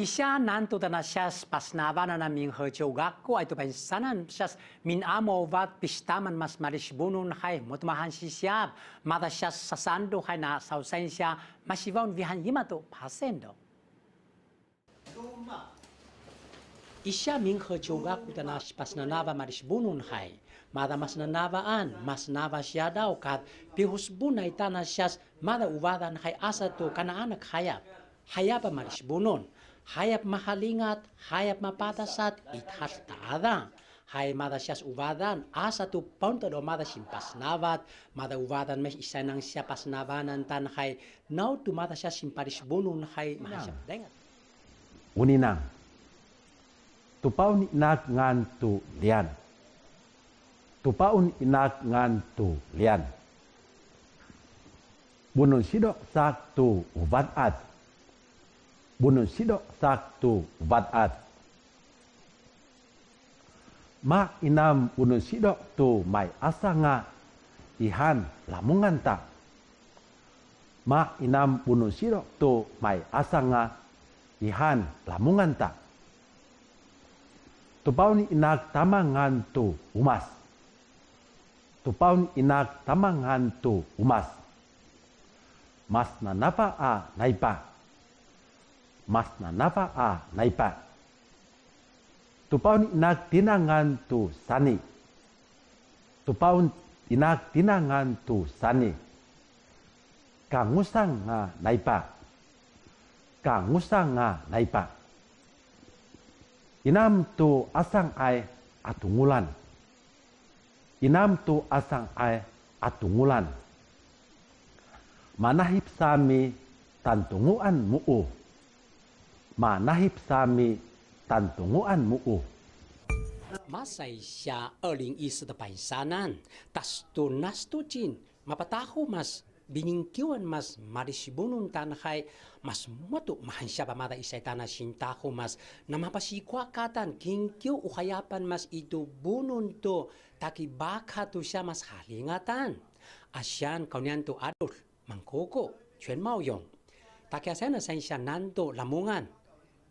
Isya nanto na siya pasnava na naming herjogako ay tupansanan siya min amovat pistaman mas marisbunun hay mutmahan siya mata siya sasando hay na sausain siya masivaun vihan yimato pasendo. Isya min herjogako na pasnanava marisbunun hay mata mas nanavaan mas nava siya daw kat pihusbunay tana siya mata uwadan hay asa to kanaanak hayap marisbunun. Hayap mahalingat, hayap mapatasat, ithas taada. Hay mada siyas uvadan, asa tu punto do mada simpasnavat, mada uvadan mes isa nang siya pasnavanan tan hay, now tu mada siya simparisbunun hay mahasyap dengat. Uninang, tupaun inak ngan tu lian. Tupaun inak ngan tu lian. Bunun sidok sak tu uvat bunun sidok saktu batat. Mak inam bunun sidok tu mai asanga ihan lamungan tak. Mak inam bunun sidok tu mai asanga ihan lamungan tak. Tupaun inak tamangan tu umas. Tupaun inak tamangan tu umas. Mas na napa a naipa. Mas na napa a naipa. Tupaun inak tinangan tu sani. Tupaun inak tinangan tu sani. Kangusang nga naipa. Kangusang nga naipa. Inam tu asang ay atungulan. Inam tu asang ay atungulan. Manahip sami tantunguan muu. Manahip sami tantunguan muu. Masay siya 2014的pansanan, tas tunas tucin, mapataho mas biningkiwan mas marisibunun tanhay, mas matu mahan siya pamada isay tanah sintaho mas na mapasikwa katan kingkiw ukayapan mas itu bunun to takibaka to siya mas halingatan. Asyan kaunyan to adol, mangkoko, chuen mauyong. Takiasan na siya nanto lamungan.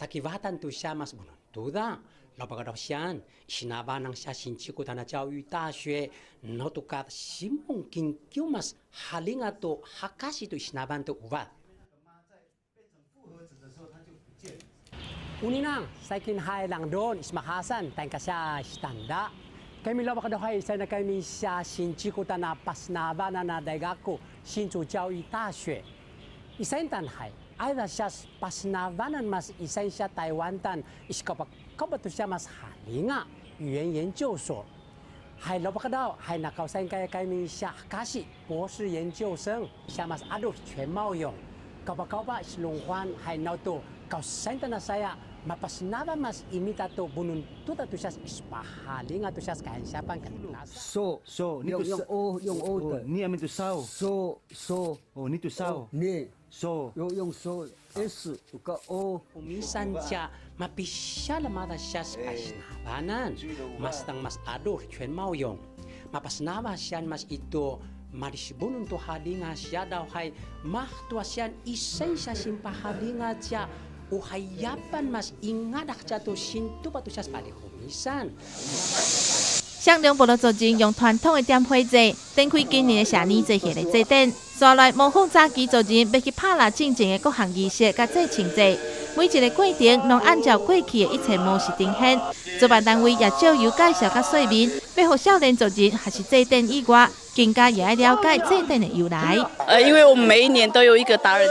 Takivatan tu siya mas bununtuda. Lapagadaw siyan, isinaba ng siya sinchiko na chow yu daxue, no to kat simong kingkiw mas halinga to hakasi to isinaban to uvat. Uninang, saikin hai lang doon, ismakasan, tayong kasya istanda. Kami lapagadaw hay isa na kami siya sinchiko na pasnaba na nadaigako, sincho chow yu daxue. Isayin tan hai. Ada siya pasnavanan mas isa siya Taiwan-tan iskapato siya mas halinga yuan研究所 hay lopa ka daw hay nakausayin kaya kami siya kasi 博士研究生 siya mas adult 全貌用 kapag islungkwan hay nauto kausayin na saya mapasnava mas imita to bununtuta to siya ispahalinga to siya kahansapan katinas. So yung o ni amin to sao. So ni to sao. Ni so yung so s ka o umisan siya mapisyala mata siya sa pasnavanan mas tang mas adult 全貌用 mapasnava siya mas ito marisbunun to halinga siya daw hay mahtua siya isay siya simpahalinga siya uhayapan mas ingadak siya to sinto pa to siya sa palihumisan. 向两部落族人用传统的点火祭，展开今年的社年祭下的祭典。抓来模仿早期族人要去拍蜡进前的各项仪式，甲祭庆祭。每一个过程拢按照过去的一切模式呈现。主办单位也照有介绍甲说明，要让少年族人还是祭典以外，更加也爱了解祭典的由来。因为我们每一年都有一个达尔祭。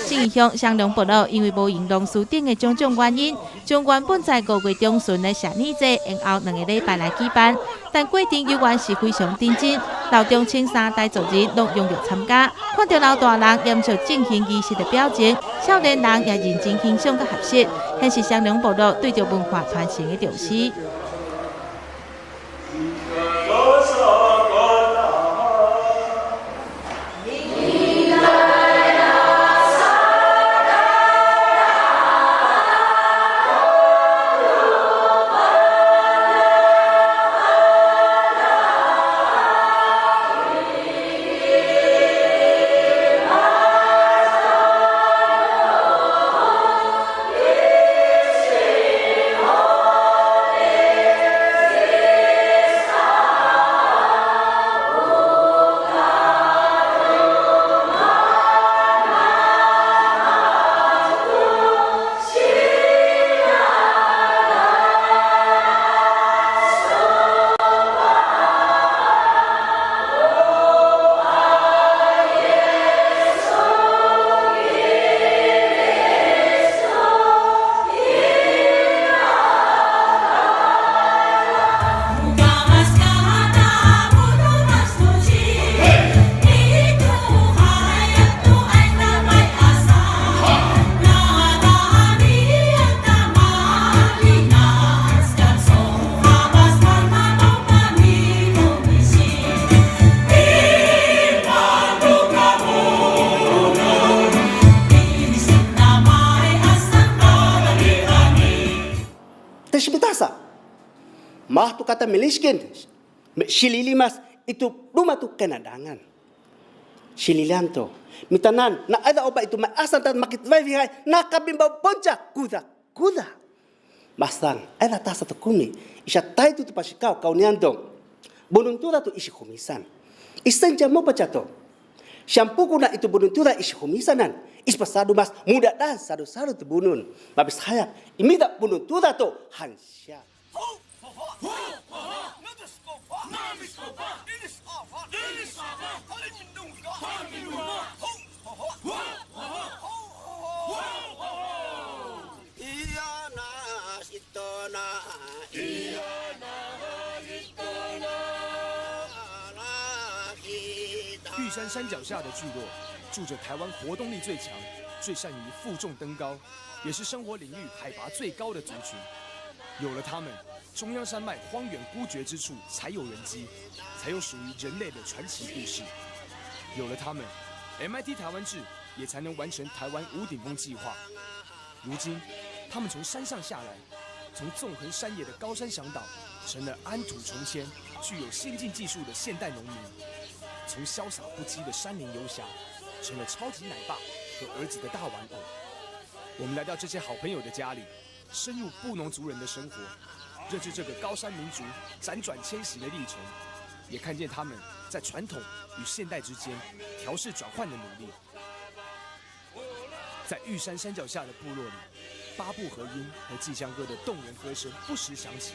新义乡双龙部落因为无用龙树等的种种原因，将原本在5月中旬的社年祭延后2个礼拜来举办，但过程依然是非常认真。老中青3代族人拢踊跃参加，看到老大人严肃进行仪式的表情，少年人也认真欣赏佮合适，显示双龙部落对着文化传承的重视。Mah tu kata Malaysian, silili mas itu rumah tu kena dangan. Sililian tu, mitanan, na ada obat itu maasan tan makit wifi hai, na kabimba ponca kuda. Masang, ada tas satu kumi, isya tai tu pasti kau niandong. Bonuntura tu isi kumisan. Isten jamu baca tu. Shampoo kuna itu bonuntura isi kumisanan. Ispasadu mas muda dan sadu tu bunun. Mabis saya imida bonuntura tu hansya.玉山山脚下的聚落，住着台湾活动力最强、最善于负重登高，也是生活领域海拔最高的族群。有了他们，中央山脉荒远孤绝之处才有人迹，才有属于人类的传奇故事。有了他们 ，MIT 台湾志也才能完成台湾五顶峰计划。如今，他们从山上下来，从纵横山野的高山向导，成了安土重迁、具有先进技术的现代农民。从潇洒不羁的山林游侠，成了超级奶爸和儿子的大玩偶。我们来到这些好朋友的家里，深入布农族人的生活，认识这个高山民族辗转迁徙的历程，也看见他们在传统与现代之间调试转换的努力。在玉山山脚下的部落里，八部合音和祭香歌的动人歌声不时响起。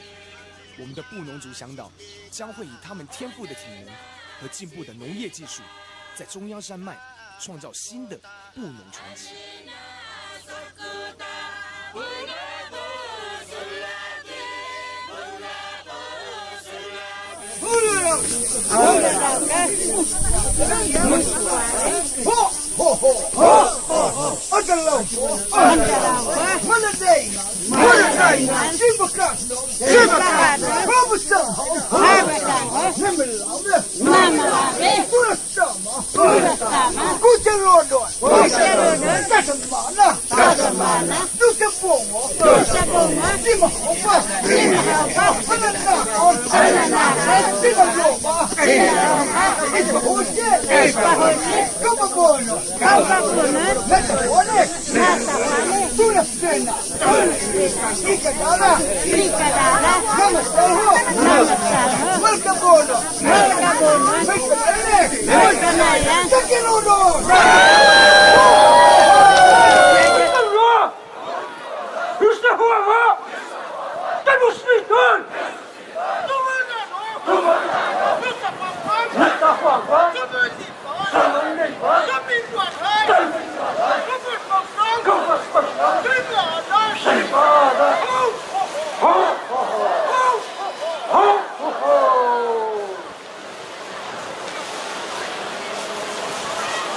我们的布农族向导将会以他们天赋的体能和进步的农业技术，在中央山脉创造新的布农传奇。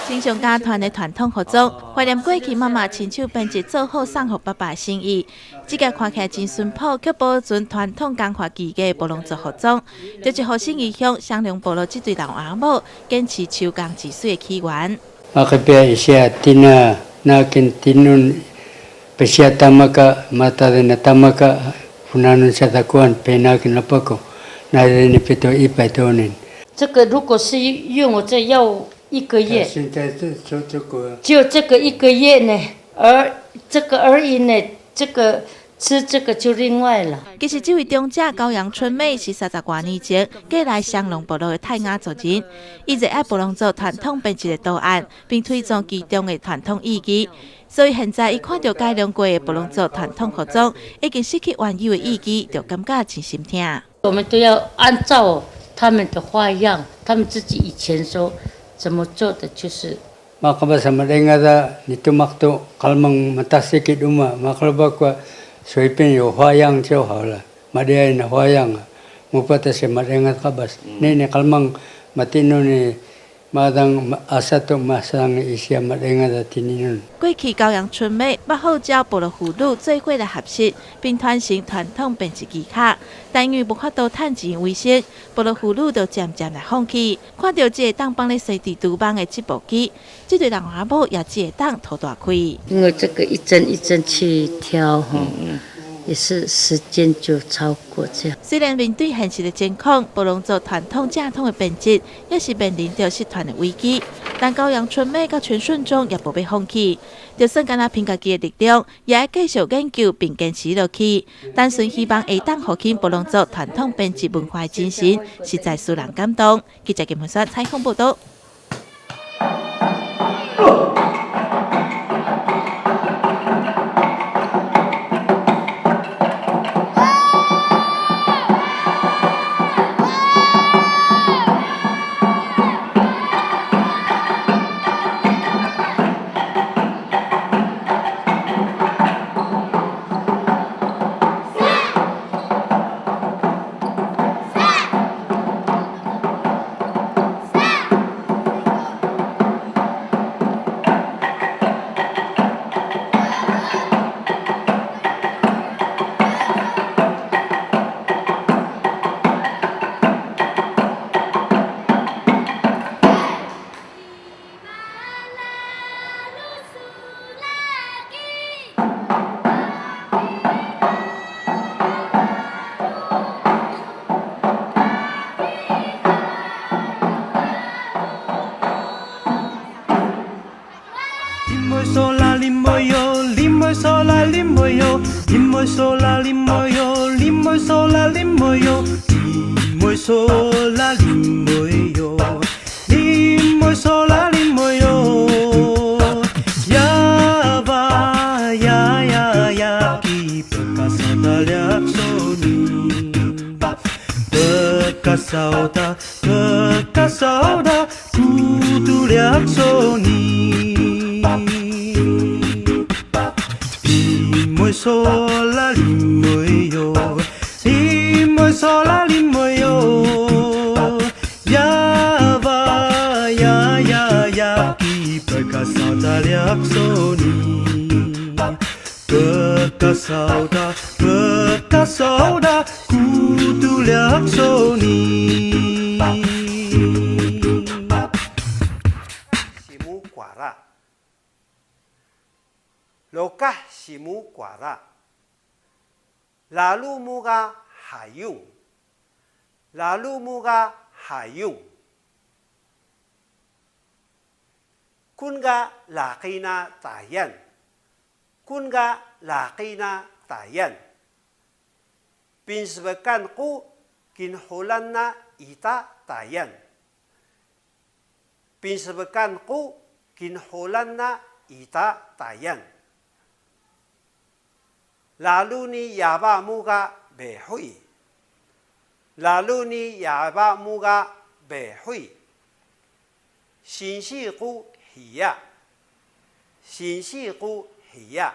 新上家团的传统合作，怀念过去妈妈亲手编辑做好送给爸爸的心意。这个看起来真淳朴，却保存传统工学技艺的部落族合作，就是核心影响双龙部落这对老阿母坚持手工技术的起源。Makapia isya tina nakin tinun pesya tamaka mata na tamaka funanun sa takuan penakin lapako na ni pito ipatonin。这个如果是用我这要1个月，现在就这个1个月呢，而这个而已呢，这个吃这个就另外了。其实这位长者高阳春美是30多年前过来双龙部落的泰雅族人，伊热爱部落族传统编辑的图案，并推崇其中的传统意义。所以现在伊看到改良过的部落族传统服装，已经失去原有的意义，就感觉真心痛。我们都要按照他们的花样，他们自己以前说怎么做的就是。Makabasa malengada nito makto kalmang matasikit uma makalabakwa soipin yo 花样就好了，madai na 花样啊，mupata si malengat kabas，ni kalmang matino ni madang asato masang isya malengat tininun。过去高阳春美捌号召部落妇女做伙来合适，并传承传统编辑技巧，但因为无法度趁钱为生，部落妇女就渐渐来放弃。看到这个当帮咧随地厨房的织布机，这对老阿母也只会当头大开。因为这个一针一针去挑哈，也是时间就超过这样。虽然面对现实的情况，布农族传统正统的编辑也是面临着失传的危机，但高阳春美甲全顺中也无被放弃。就算敢若凭家己的力量，也要继续研究并坚持落去。单纯希望会当复兴布农族传统编辑文化的精神，实在使人感动。记者金文山采访报道。Bekasauda kudu laksoni Limoy sola limoy yo Limoy sola limoy yo Ya va ya ki bekasauda laksoni Bekasauda kudu laksoni Simu Kuara Lokah Simu Kuara Lalu muga hayung Lalu muga hayung Kunga lakina tayan Kunga lakina tayan Pinsbekan ku kinhulan na ita tayan Pinsbekan ku kinhulan na ita tayan Lalu ni yaba muga behui Lalu ni yaba muga behui Sinsi ku hiya Sinsi ku hiya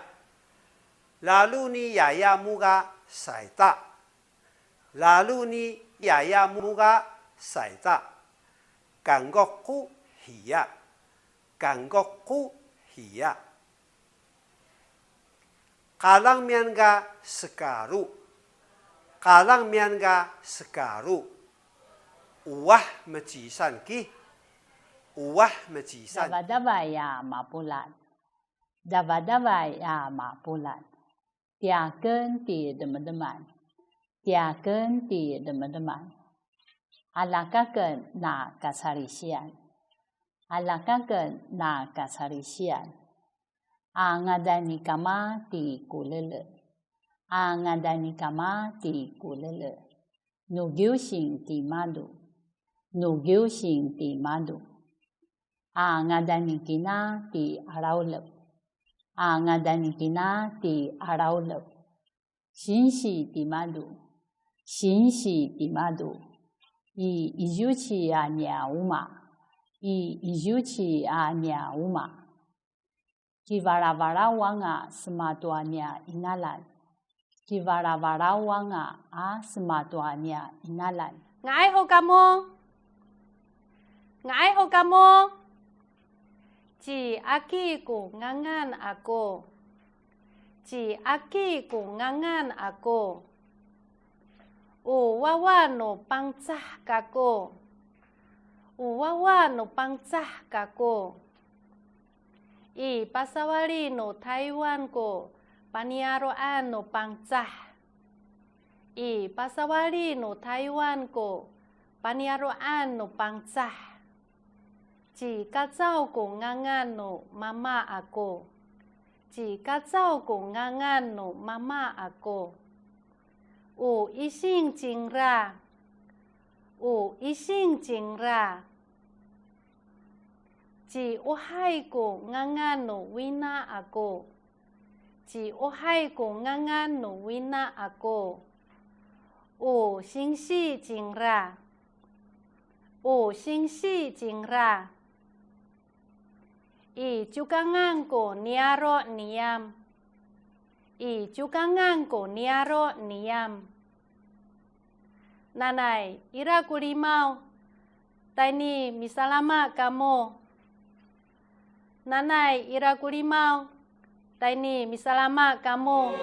Lalu ni yaya muga saita Lalu ni yaya muga saita Kanggokku hiya Kanggokku hiya Kalang mian ga sekaru Kalang mian ga sekaru Uwah macisan ki Uwah macisan Dava-dava ya mapulan Dava-dava ya mapulan Tiaken ti teman-teman Tiaken ti teman-teman Alakaken na kasarisian Alakaken na kasarisian Angadani kama ti kulele Angadani kama ti kulele Nugyusing ti madu Nugyusing ti madu Angadani kina ti araulep Angadani kina ti araulep Sinsi ti madu Sinsi ti madu I ijuchi a nya uma I ijuchi a nya uma Kivara-varawanga sematuanya inalan Kivara-varawanga a sematuanya inalan Ngai ho kamu Ci aki ku ngangan aku Ci aki ku ngangan aku Uwawa no pangcah kako Uwawa no pangcah kako I pasawali no Taiwan ko Paniaroan no pangcah pasawari no Taiwan ko paniaroan no pangtsah. Ci kacau ko ngangan no mama ako. Ci kacau ko ngangan no mama ako. O ising cingra. O ising cingra. Ci ohay ko ngangan no wina ako. Ci ohay ko ngangan no wina ako. O singsi cingra. O singsi cingra. I cukangan ko niaro niam. I cukangan ko niaro niam. Nanay, ira kulimau. Tani misalama kamo. Nanay, ira kulimau. Tani misalama kamo.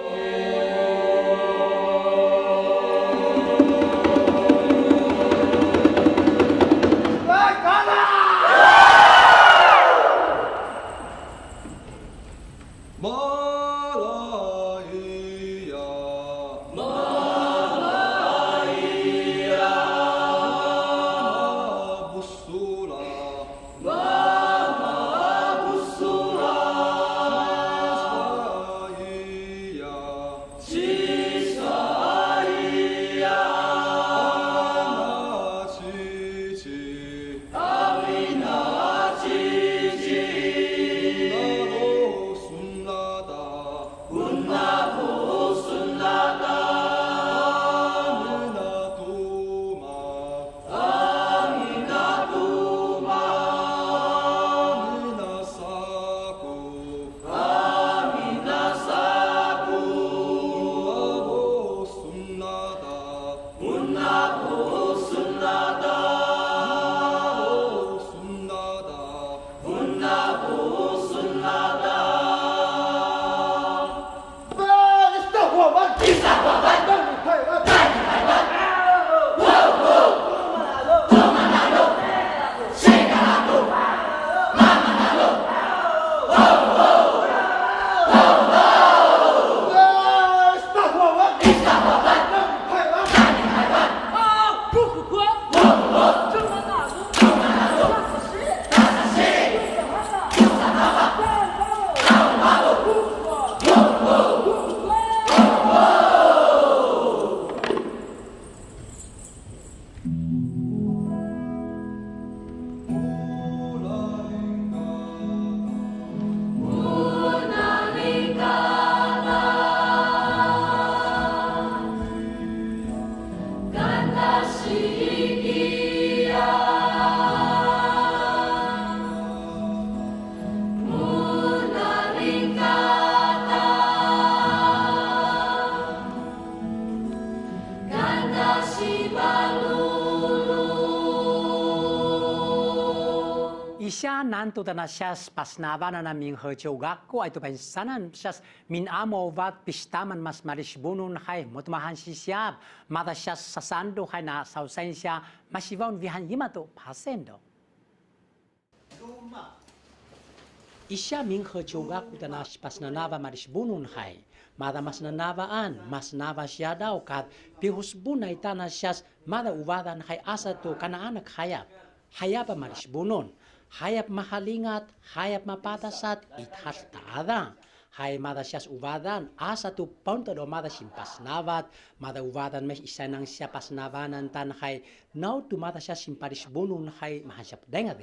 Isya nanto na siyas pasnava na naming herchogak ko ay tupansanan siyas minamovat pistaman mas marisbunun kay mutmahan si siyab mata siyas sasando kay na sausain siya masivaun vihan himato pasendo. Isya ming herchogak ko na pasnanava marisbunun kay mada mas nanavaan mas nava siya daw kat pihusbunay tanas siyas mada uvadan kay asa to kanaanak hayapa marisbunun. Hayap mahalingat, hayap mapatasat, ithartada. Hay mada siyas uvadan, asa tu punto do mada simpasnavat, mada uvadan mes isa nang siya pasnavanan tan hay, now tu mada siya simparisbunun hay mahasyap dengade.